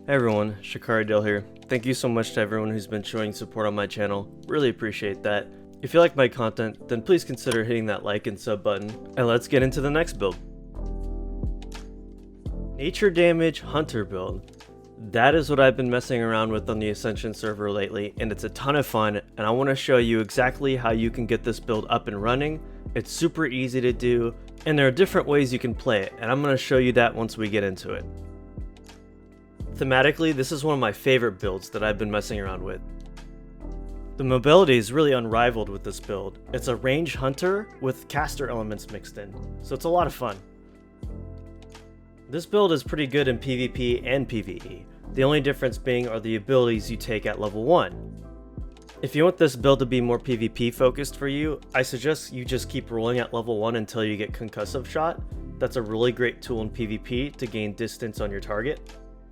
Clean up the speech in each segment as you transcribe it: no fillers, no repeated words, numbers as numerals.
Hey everyone, Shikari Dill here. Thank you so much to everyone who's been showing support on my channel. Really appreciate that. If you like my content, then please consider hitting that like and sub button. And let's get into the next build. Nature Damage Hunter build. That is what I've been messing around with on the Ascension server lately, and it's a ton of fun, and I want to show you exactly how you can get this build up and running. It's super easy to do, and there are different ways you can play it, and I'm going to show you that once we get into it. Thematically, this is one of my favorite builds that I've been messing around with. The mobility is really unrivaled with this build. It's a ranged hunter with caster elements mixed in, so it's a lot of fun. This build is pretty good in PvP and PvE, the only difference being are the abilities you take at level 1. If you want this build to be more PvP focused for you, I suggest you just keep rolling at level 1 until you get Concussive Shot. That's a really great tool in PvP to gain distance on your target.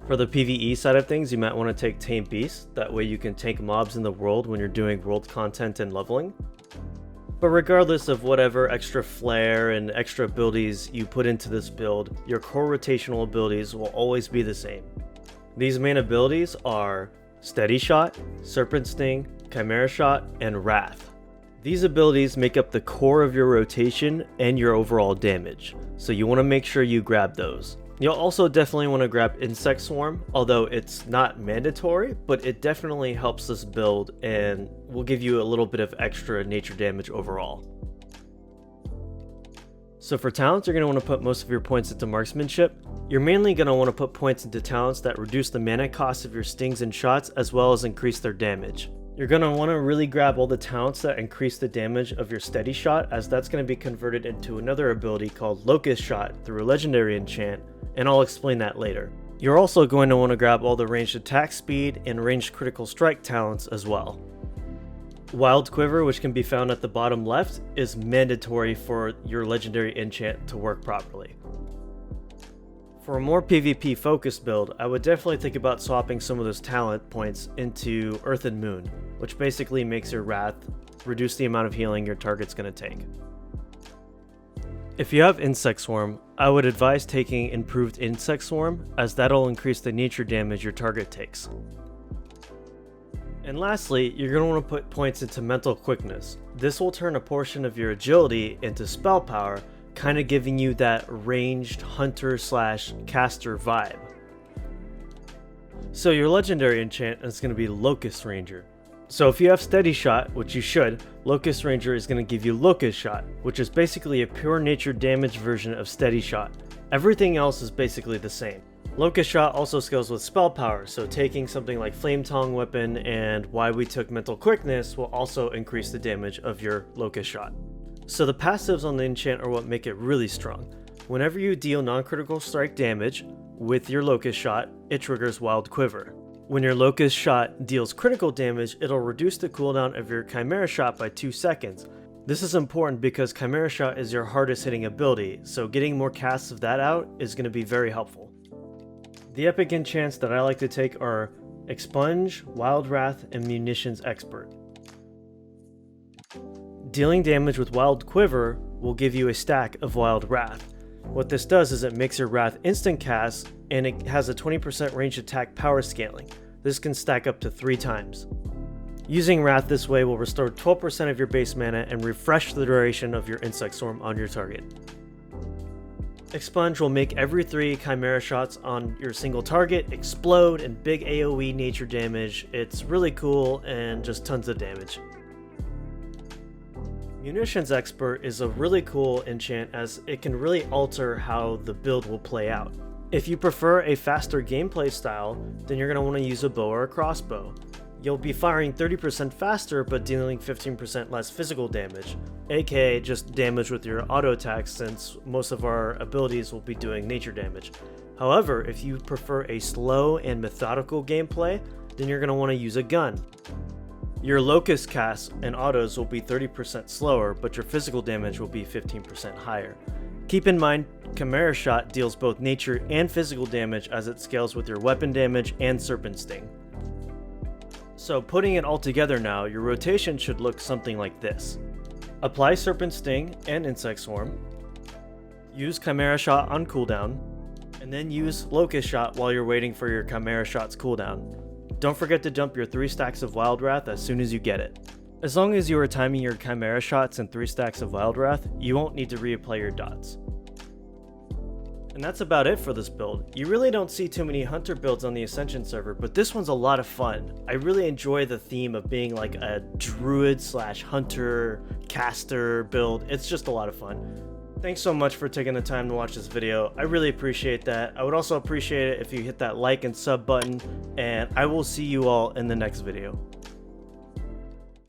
For the PvE side of things, you might want to take Tame Beast, that way you can tank mobs in the world when you're doing world content and leveling. But regardless of whatever extra flair and extra abilities you put into this build, your core rotational abilities will always be the same. These main abilities are Steady Shot, Serpent Sting, Chimera Shot, and Wrath. These abilities make up the core of your rotation and your overall damage, so you want to make sure you grab those. You'll also definitely want to grab Insect Swarm, although it's not mandatory, but it definitely helps this build and will give you a little bit of extra nature damage overall. So for talents, you're going to want to put most of your points into marksmanship. You're mainly going to want to put points into talents that reduce the mana cost of your stings and shots as well as increase their damage. You're going to want to really grab all the talents that increase the damage of your Steady Shot, as that's going to be converted into another ability called Locust Shot through a legendary enchant, and I'll explain that later. You're also going to want to grab all the ranged attack speed and ranged critical strike talents as well. Wild Quiver, which can be found at the bottom left, is mandatory for your legendary enchant to work properly. For a more PvP focused build, I would definitely think about swapping some of those talent points into Earth and Moon, which basically makes your Wrath reduce the amount of healing your target's going to take. If you have Insect Swarm, I would advise taking Improved Insect Swarm, as that'll increase the nature damage your target takes. And lastly, you're going to want to put points into Mental Quickness. This will turn a portion of your agility into spell power, kind of giving you that ranged hunter slash caster vibe. So your legendary enchant is going to be Locust Ranger. So if you have Steady Shot, which you should, Locust Ranger is going to give you Locust Shot, which is basically a pure nature damage version of Steady Shot. Everything else is basically the same. Locust Shot also scales with spell power, so taking something like Flame Tongue Weapon and why we took Mental Quickness will also increase the damage of your Locust Shot. So the passives on the enchant are what make it really strong. Whenever you deal non-critical strike damage with your Locust Shot, it triggers Wild Quiver. When your Locust Shot deals critical damage, it'll reduce the cooldown of your Chimera Shot by 2 seconds. This is important because Chimera Shot is your hardest hitting ability, so getting more casts of that out is going to be very helpful. The epic enchants that I like to take are Expunge, Wild Wrath, and Munitions Expert. Dealing damage with Wild Quiver will give you a stack of Wild Wrath. What this does is it makes your Wrath instant cast, and it has a 20% range attack power scaling. This can stack up to 3 times. Using Wrath this way will restore 12% of your base mana and refresh the duration of your Insect Swarm on your target. Expunge will make every 3 Chimera Shots on your single target explode and big AoE nature damage. It's really cool and just tons of damage. Munitions Expert is a really cool enchant as it can really alter how the build will play out. If you prefer a faster gameplay style, then you're going to want to use a bow or a crossbow. You'll be firing 30% faster but dealing 15% less physical damage, aka just damage with your auto attacks, since most of our abilities will be doing nature damage. However, if you prefer a slow and methodical gameplay, then you're going to want to use a gun. Your Locust casts and autos will be 30% slower, but your physical damage will be 15% higher. Keep in mind, Chimera Shot deals both nature and physical damage as it scales with your weapon damage and Serpent Sting. So putting it all together now, your rotation should look something like this. Apply Serpent Sting and Insect Swarm, use Chimera Shot on cooldown, and then use Locust Shot while you're waiting for your Chimera Shot's cooldown. Don't forget to dump your 3 stacks of Wild Wrath as soon as you get it. As long as you are timing your Chimera Shots and 3 stacks of Wild Wrath, you won't need to reapply your dots. And that's about it for this build. You really don't see too many Hunter builds on the Ascension server, but this one's a lot of fun. I really enjoy the theme of being like a Druid / Hunter caster build. It's just a lot of fun. Thanks so much for taking the time to watch this video. I really appreciate that. I would also appreciate it if you hit that like and sub button, and I will see you all in the next video.